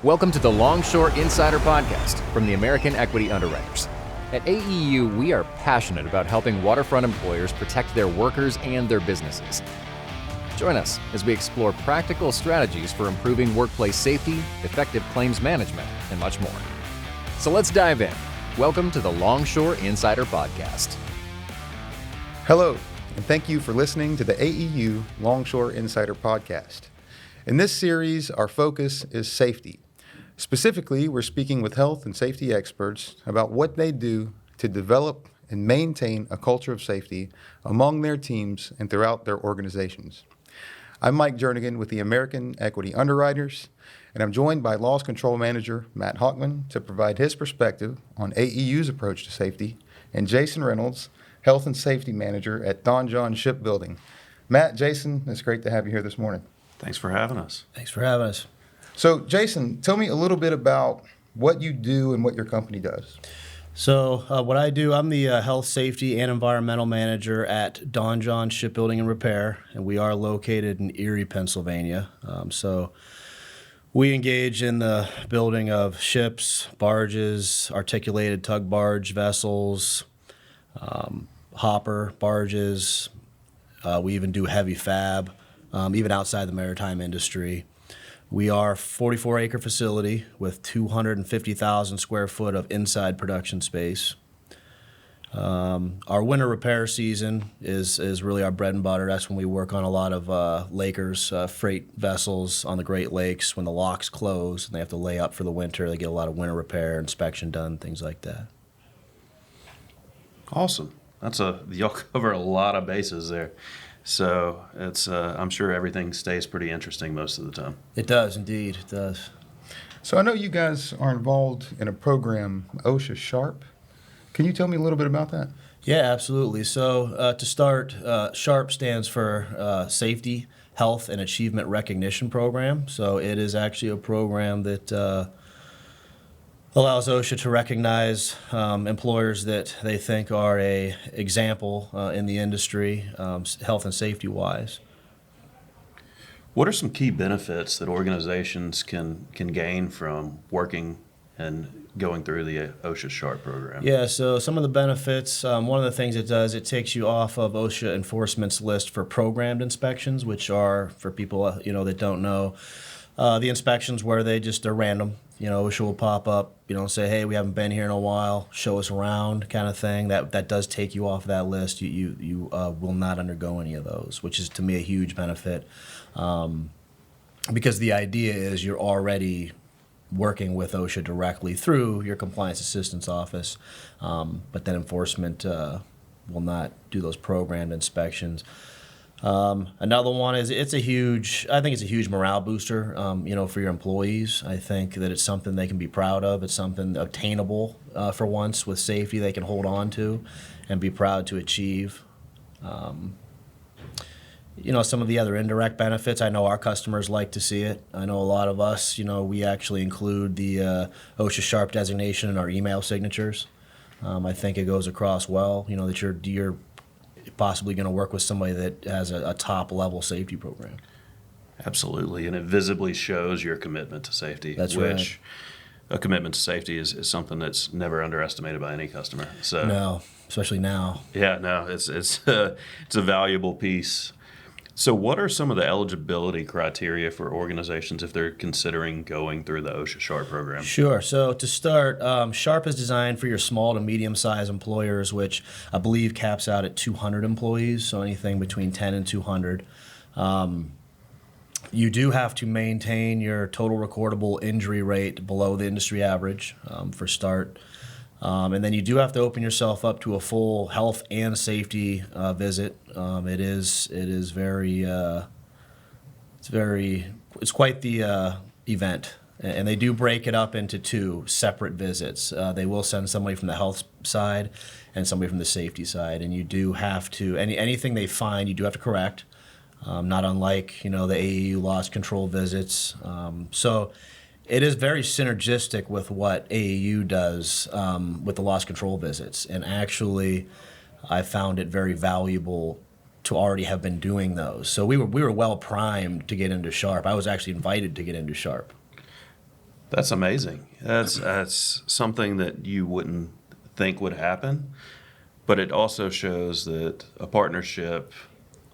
Welcome to the Longshore Insider Podcast from the American Equity Underwriters. At AEU, we are passionate about helping waterfront employers protect their workers and their businesses. Join us as we explore practical strategies for improving workplace safety, effective claims management, and much more. So let's dive in. Welcome to the Longshore Insider Podcast. Hello, and thank you for listening to the AEU Longshore Insider Podcast. In this series, our focus is safety. Specifically, we're speaking with health and safety experts about what they do to develop and maintain a culture of safety among their teams and throughout their organizations. I'm Mike Jernigan with the American Equity Underwriters, and I'm joined by Loss Control Manager Matt Hockman to provide his perspective on AEU's approach to safety, and Jason Reynolds, Health and Safety Manager at Donjon Shipbuilding. Matt, Jason, it's great to have you here this morning. Thanks for having us. Thanks for having us. So, Jason, tell me a little bit about what you do and what your company does. So what I do, I'm the Health, Safety, and Environmental Manager at Donjon Shipbuilding and Repair, and we are located in Erie, Pennsylvania. So we engage in the building of ships, barges, articulated tug barge vessels, hopper barges. We even do heavy fab, even outside the maritime industry. We are a 44-acre facility with 250,000 square foot of inside production space. Our winter repair season is really our bread and butter. That's when we work on a lot of Lakers freight vessels on the Great Lakes. When the locks close and they have to lay up for the winter, they get a lot of winter repair, inspection done, things like that. Awesome. Y'all cover a lot of bases there. So it's I'm sure everything stays pretty interesting most of the time. It does, indeed. It does. So I know you guys are involved in a program, OSHA SHARP. Can you tell me a little bit about that? Yeah, absolutely. So to start, SHARP stands for Safety, Health, and Achievement Recognition Program. So it is actually a program that allows OSHA to recognize employers that they think are a example in the industry, health and safety-wise. What are some key benefits that organizations can gain from working and going through the OSHA SHARP program? Yeah, so some of the benefits, one of the things it does, it takes you off of OSHA enforcement's list for programmed inspections, which are, for people that don't know, the inspections where they're random. OSHA will pop up, say, hey, we haven't been here in a while, show us around kind of thing. That does take you off that list. You will not undergo any of those, which is, to me, a huge benefit because the idea is you're already working with OSHA directly through your compliance assistance office, but then enforcement will not do those programmed inspections. Another one is I think it's a huge morale booster, for your employees. I think that it's something they can be proud of. It's something obtainable for once with safety they can hold on to and be proud to achieve. Some of the other indirect benefits, I know our customers like to see it. I know a lot of us, we actually include the OSHA SHARP designation in our email signatures. I think it goes across well, that you're possibly going to work with somebody that has a top-level safety program. Absolutely, and it visibly shows your commitment to safety. That's which right. A commitment to safety is something that's never underestimated by any customer. So no, especially now. Yeah, no, it's a valuable piece. So what are some of the eligibility criteria for organizations if they're considering going through the OSHA SHARP program? Sure. So to start, SHARP is designed for your small to medium-sized employers, which I believe caps out at 200 employees, so anything between 10 and 200. You do have to maintain your total recordable injury rate below the industry average for start. And then you do have to open yourself up to a full health and safety visit. It is quite the event. And they do break it up into two separate visits. They will send somebody from the health side and somebody from the safety side. And you do have to, anything they find, you do have to correct. Not unlike, the AEU loss control visits. So it is very synergistic with what AEU does with the loss control visits. And actually, I found it very valuable to already have been doing those. So we were well primed to get into SHARP. I was actually invited to get into SHARP. That's amazing. That's something that you wouldn't think would happen, but it also shows that a partnership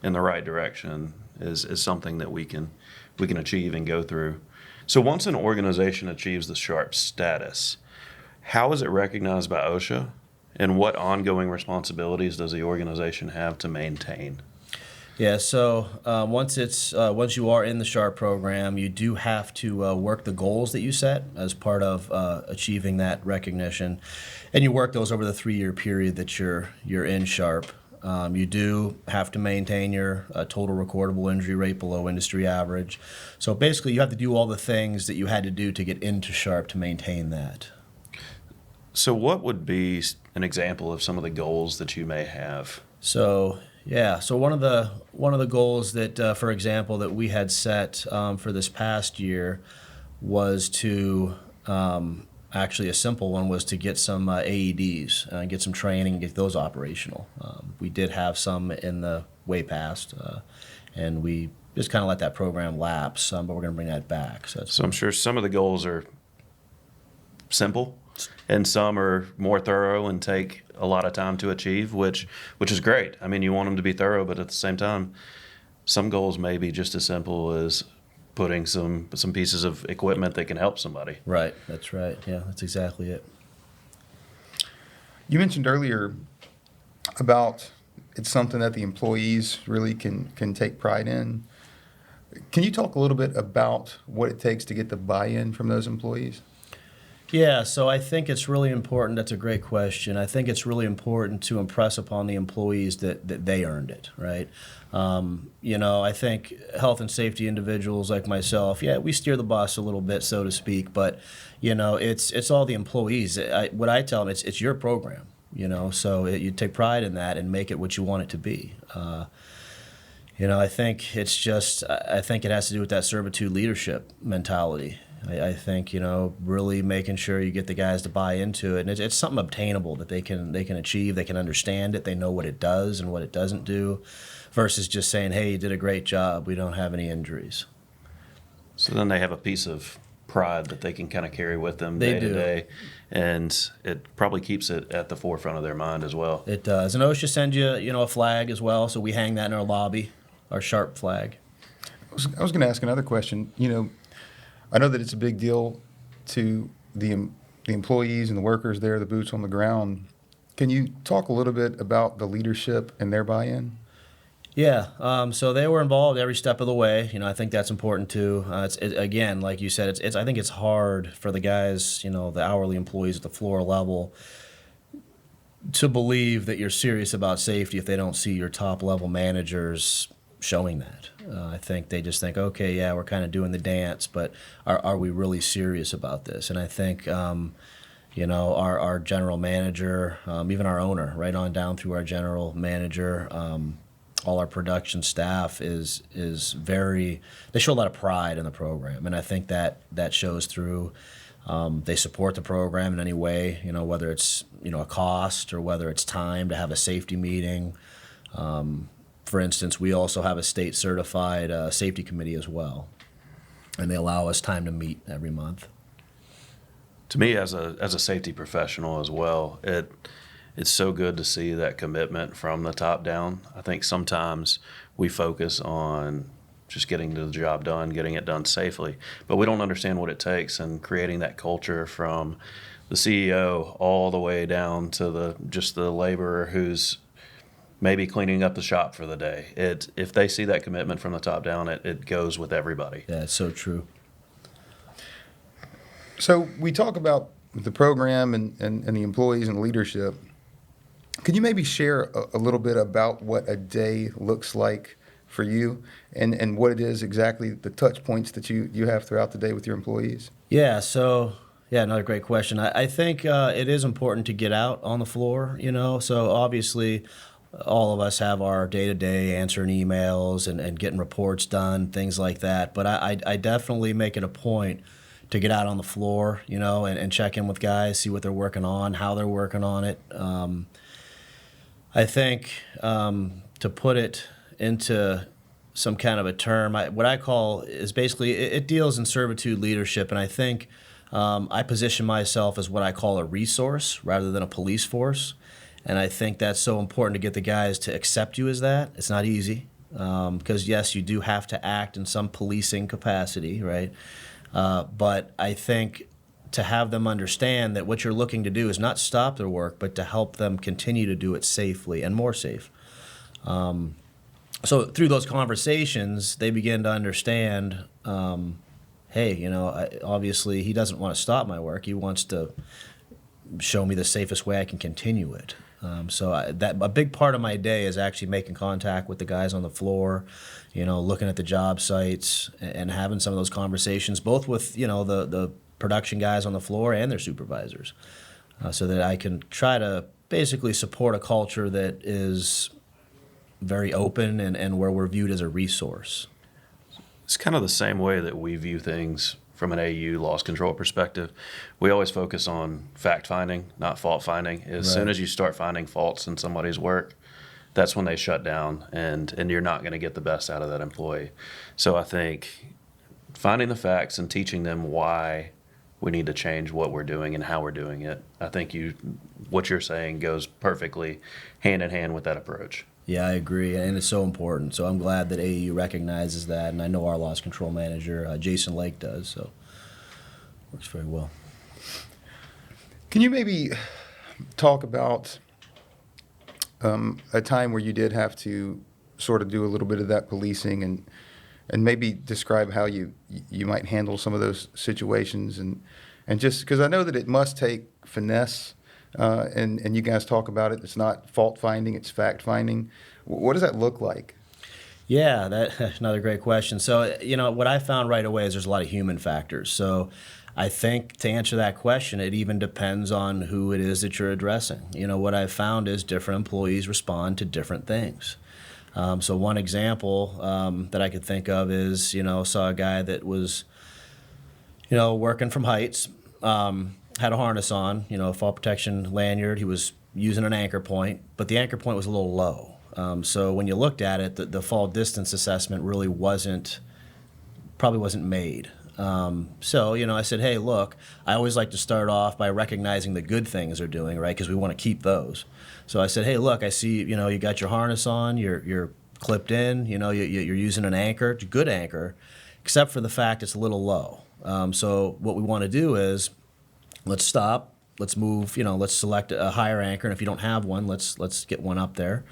in the right direction is something that we can achieve and go through. So once an organization achieves the SHARP status, how is it recognized by OSHA, and what ongoing responsibilities does the organization have to maintain? Yeah, so once you are in the SHARP program, you do have to work the goals that you set as part of achieving that recognition, and you work those over the 3-year period that you're in SHARP. You do have to maintain your total recordable injury rate below industry average. So basically, you have to do all the things that you had to do to get into SHARP to maintain that. So what would be an example of some of the goals that you may have? So one of the goals that, for example, that we had set for this past year was to actually a simple one was to get some AEDs, get some training, get those operational. We did have some in the way past, and we just kind of let that program lapse, but we're going to bring that back. So I'm sure some of the goals are simple, and some are more thorough and take a lot of time to achieve, which is great. I mean, you want them to be thorough, but at the same time, some goals may be just as simple as putting some pieces of equipment that can help somebody. Right, that's right. Yeah, that's exactly it. You mentioned earlier about it's something that the employees really can take pride in. Can you talk a little bit about what it takes to get the buy-in from those employees? Yeah, so I think it's really important. That's a great question. I think it's really important to impress upon the employees that they earned it, right? I think health and safety individuals like myself, we steer the bus a little bit, so to speak, but, it's all the employees. What I tell them, it's your program, so you take pride in that and make it what you want it to be. I think it has to do with that servitude leadership mentality. I think, really making sure you get the guys to buy into it. And it's something obtainable that they can achieve. They can understand it. They know what it does and what it doesn't do, versus just saying, hey, you did a great job. We don't have any injuries. So then they have a piece of pride that they can kind of carry with them day to day. And it probably keeps it at the forefront of their mind as well. It does. And OSHA sends you, a flag as well. So we hang that in our lobby, our SHARP flag. I was going to ask another question. I know that it's a big deal to the employees and the workers there, the boots on the ground. Can you talk a little bit about the leadership and their buy-in? Yeah, so they were involved every step of the way. I think that's important too. Again, like you said, I think it's hard for the guys, the hourly employees at the floor level, to believe that you're serious about safety if they don't see your top level managers showing that. I think they just think, okay, yeah, we're kind of doing the dance, but are we really serious about this? And I think, our general manager, even our owner, right on down through our general manager, all our production staff is very, they show a lot of pride in the program, and I think that shows through. They support the program in any way, whether it's, a cost or whether it's time to have a safety meeting. For instance, we also have a state-certified safety committee as well, and they allow us time to meet every month. To me, as a safety professional as well, it's so good to see that commitment from the top down. I think sometimes we focus on just getting the job done, getting it done safely, but we don't understand what it takes, and creating that culture from the CEO all the way down to the laborer who's maybe cleaning up the shop for the day. If they see that commitment from the top down, it goes with everybody. Yeah, it's so true. So we talk about the program and the employees and leadership. Could you maybe share a little bit about what a day looks like for you and what it is exactly, the touch points that you have throughout the day with your employees? Yeah, another great question. I think it is important to get out on the floor, so obviously all of us have our day-to-day answering emails and getting reports done, things like that. But I definitely make it a point to get out on the floor, and check in with guys, see what they're working on, how they're working on it. I think to put it into some kind of a term, what I call is basically it deals in servitude leadership, and I think I position myself as what I call a resource rather than a police force. And I think that's so important to get the guys to accept you as that. It's not easy because, yes, you do have to act in some policing capacity, right? But I think to have them understand that what you're looking to do is not stop their work, but to help them continue to do it safely and more safe. So through those conversations, they begin to understand, hey, obviously he doesn't want to stop my work. He wants to show me the safest way I can continue it. A big part of my day is actually making contact with the guys on the floor, looking at the job sites and having some of those conversations, both with, the production guys on the floor and their supervisors, so that I can try to basically support a culture that is very open and where we're viewed as a resource. It's kind of the same way that we view things from an AU loss control perspective. We always focus on fact finding, not fault finding. As soon as you start finding faults in somebody's work, that's when they shut down, and you're not going to get the best out of that employee. So I think finding the facts and teaching them why we need to change what we're doing and how we're doing it, I think what you're saying goes perfectly hand in hand with that approach. Yeah, I agree, and it's so important. So I'm glad that AEU recognizes that, and I know our loss control manager, Jason Lake, does, so works very well. Can you maybe talk about a time where you did have to sort of do a little bit of that policing and maybe describe how you might handle some of those situations and just because I know that it must take finesse, and you guys talk about it. It's not fault finding; it's fact finding. What does that look like? Yeah, that's another great question. So what I found right away is there's a lot of human factors. So I think to answer that question, it even depends on who it is that you're addressing. What I've found is different employees respond to different things. So one example that I could think of is, saw a guy that was, working from heights, had a harness on, a fall protection lanyard. He was using an anchor point, but the anchor point was a little low. So when you looked at it, the fall distance assessment really probably wasn't made. So I said, hey, look, I always like to start off by recognizing the good things they're doing, right? Because we want to keep those. So I said, hey, look, I see, you got your harness on, you're clipped in, you're using an anchor, it's a good anchor, except for the fact it's a little low. So what we want to do is let's stop, let's move, let's select a higher anchor, and if you don't have one, let's get one up there.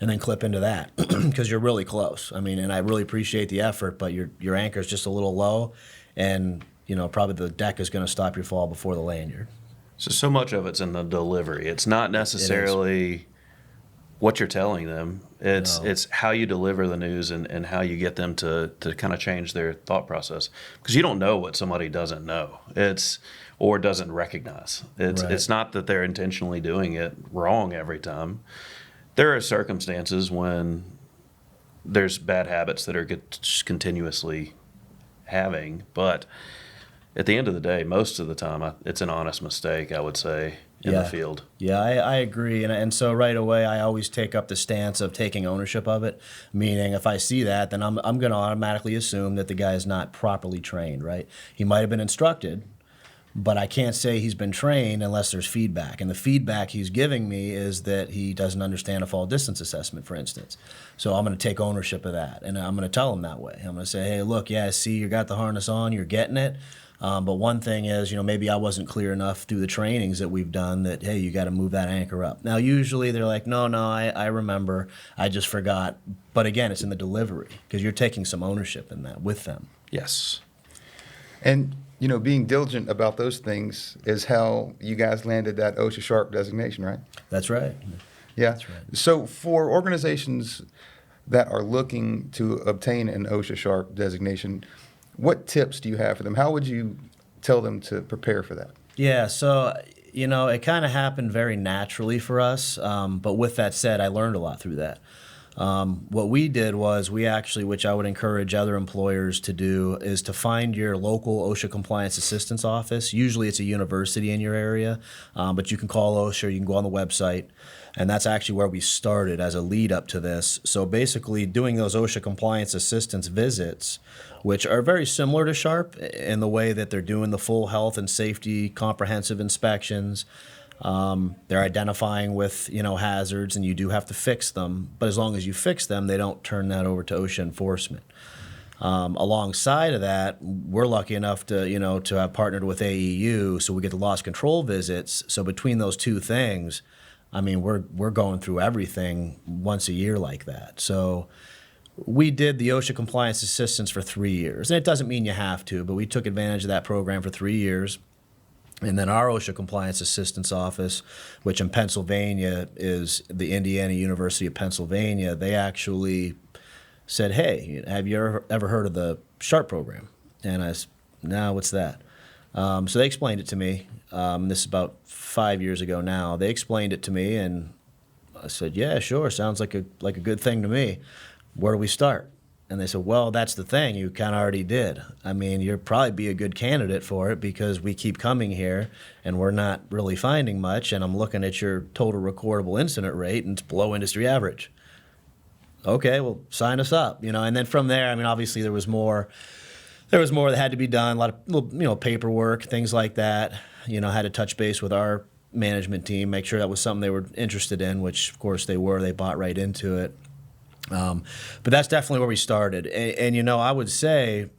And then clip into that because you're really close. And I really appreciate the effort, but your anchor is just a little low, and probably the deck is going to stop your fall before the lanyard. So much of it's in the delivery. It's not necessarily what you're telling them. It's how you deliver the news and how you get them to kind of change their thought process, because you don't know what somebody doesn't know. Or doesn't recognize. It's not that they're intentionally doing it wrong every time. There are circumstances when there's bad habits that are continuously having, but at the end of the day, most of the time, it's an honest mistake, I would say, in the field. Yeah, I agree. And so right away, I always take up the stance of taking ownership of it, meaning if I see that, then I'm going to automatically assume that the guy is not properly trained, right? He might have been instructed, but I can't say he's been trained unless there's feedback. And the feedback he's giving me is that he doesn't understand a fall distance assessment, for instance. So I'm going to take ownership of that, and I'm going to tell him that way. I'm going to say, hey, look, I see you got the harness on, you're getting it. But one thing is, maybe I wasn't clear enough through the trainings that we've done that, hey, you got to move that anchor up. Now, usually they're like, no, I remember. I just forgot. But again, it's in the delivery because you're taking some ownership in that with them. Yes. And being diligent about those things is how you guys landed that OSHA SHARP designation, right? That's right. Yeah. That's right. So for organizations that are looking to obtain an OSHA SHARP designation, what tips do you have for them? How would you tell them to prepare for that? Yeah, so, it kind of happened very naturally for us. But with that said, I learned a lot through that. What we did was we actually, which I would encourage other employers to do, is to find your local OSHA compliance assistance office. Usually it's a university in your area, but you can call OSHA, you can go on the website, and that's actually where we started as a lead up to this. So basically doing those OSHA compliance assistance visits, which are very similar to SHARP in the way that they're doing the full health and safety comprehensive inspections. They're identifying with, hazards, and you do have to fix them. But as long as you fix them, they don't turn that over to OSHA enforcement. Alongside of that, we're lucky enough to have partnered with AEU, so we get the loss control visits. So between those two things, we're going through everything once a year like that. So we did the OSHA compliance assistance for 3 years, and it doesn't mean you have to, but we took advantage of that program for 3 years. And then our OSHA Compliance Assistance Office, which in Pennsylvania is the Indiana University of Pennsylvania, they actually said, hey, have you ever heard of the SHARP program? And I said, no, what's that? So they explained it to me. This is about 5 years ago now. They explained it to me, and I said, yeah, sure, sounds like a good thing to me. Where do we start? And they said, well, that's the thing. You kind of already did. You'd probably be a good candidate for it because we keep coming here and we're not really finding much. And I'm looking at your total recordable incident rate and it's below industry average. Okay, well, sign us up. And then from there, obviously there was more that had to be done, a lot of little, paperwork, things like that. Had to touch base with our management team, make sure that was something they were interested in, which of course they were. They bought right into it. But that's definitely where we started. And I would say,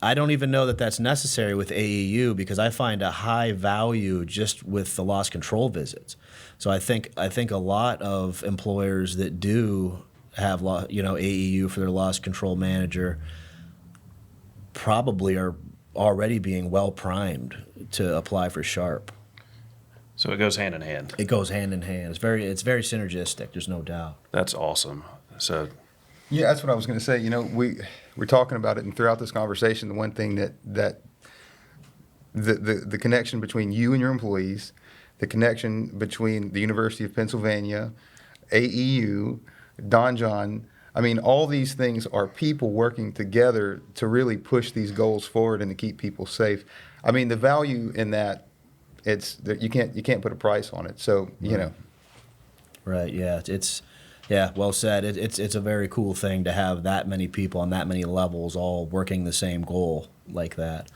I don't even know that that's necessary with AEU because I find a high value just with the loss control visits. So I think a lot of employers that do have AEU for their loss control manager probably are already being well primed to apply for SHARP. So it goes hand in hand. It goes hand in hand. It's very synergistic. There's no doubt. That's awesome. So, yeah, that's what I was going to say. We're talking about it, and throughout this conversation, the one thing that the connection between you and your employees, the connection between the University of Pennsylvania, AEU, Donjon, all these things are people working together to really push these goals forward and to keep people safe. The value in that, it's that you can't put a price on it. So, Right. Yeah. Yeah, well said. It's a very cool thing to have that many people on that many levels all working the same goal like that.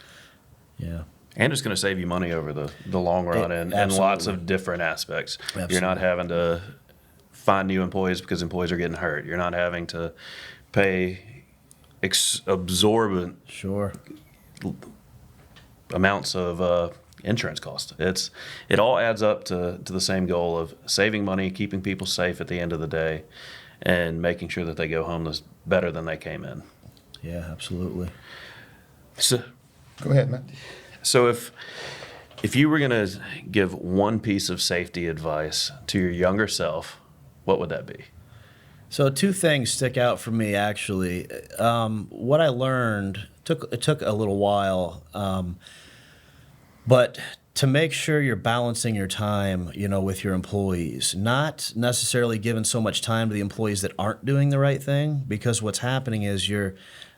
Yeah. And it's going to save you money over the long run and lots of different aspects. Absolutely. You're not having to find new employees because employees are getting hurt. You're not having to pay absorbent amounts of insurance cost. It all adds up to the same goal of saving money, keeping people safe at the end of the day, and making sure that they go home better than they came in. Yeah, absolutely. So, go ahead, Matt. So if you were going to give one piece of safety advice to your younger self, what would that be? So 2 things stick out for me, actually. What I learned, it took a little while, but to make sure you're balancing your time, with your employees, not necessarily giving so much time to the employees that aren't doing the right thing, because what's happening is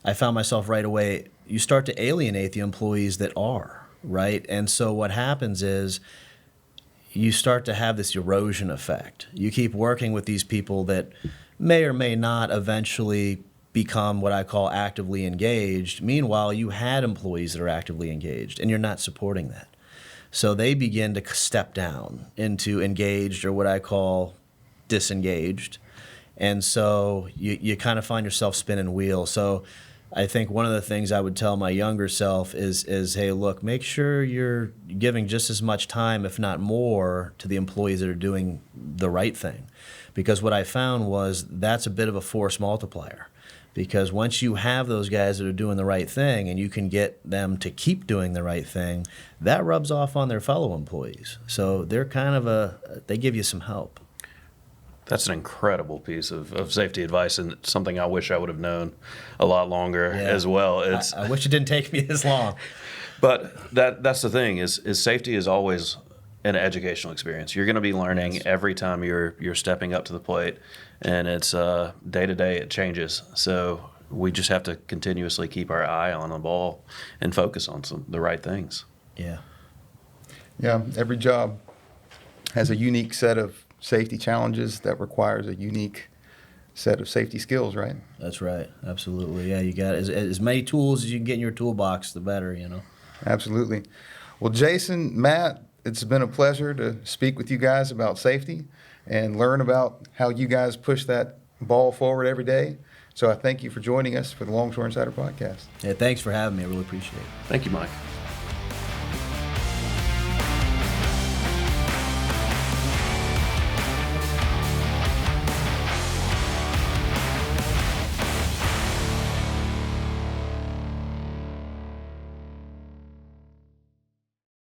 I found myself right away, you start to alienate the employees that are, right? And so what happens is you start to have this erosion effect. You keep working with these people that may or may not eventually become what I call actively engaged. Meanwhile, you had employees that are actively engaged, and you're not supporting that. So they begin to step down into engaged, or what I call disengaged. And so you kind of find yourself spinning wheels. So I think one of the things I would tell my younger self is hey, look, make sure you're giving just as much time, if not more, to the employees that are doing the right thing. Because what I found was that's a bit of a force multiplier. Because once you have those guys that are doing the right thing and you can get them to keep doing the right thing, that rubs off on their fellow employees. So they're they give you some help. That's an incredible piece of safety advice, and something I wish I would have known a lot longer as well. I wish it didn't take me as long. But that's the thing is safety is always an educational experience. You're going to be learning every time you're stepping up to the plate, and it's day to day it changes. So we just have to continuously keep our eye on the ball and focus on the right things. Yeah. Yeah, every job has a unique set of safety challenges that requires a unique set of safety skills, right? That's right. Absolutely. Yeah, you got as many tools as you can get in your toolbox, the better, you know. Absolutely. Well, Jason, Matt, it's been a pleasure to speak with you guys about safety and learn about how you guys push that ball forward every day. So I thank you for joining us for the Longshore Insider Podcast. Yeah, thanks for having me. I really appreciate it. Thank you, Mike.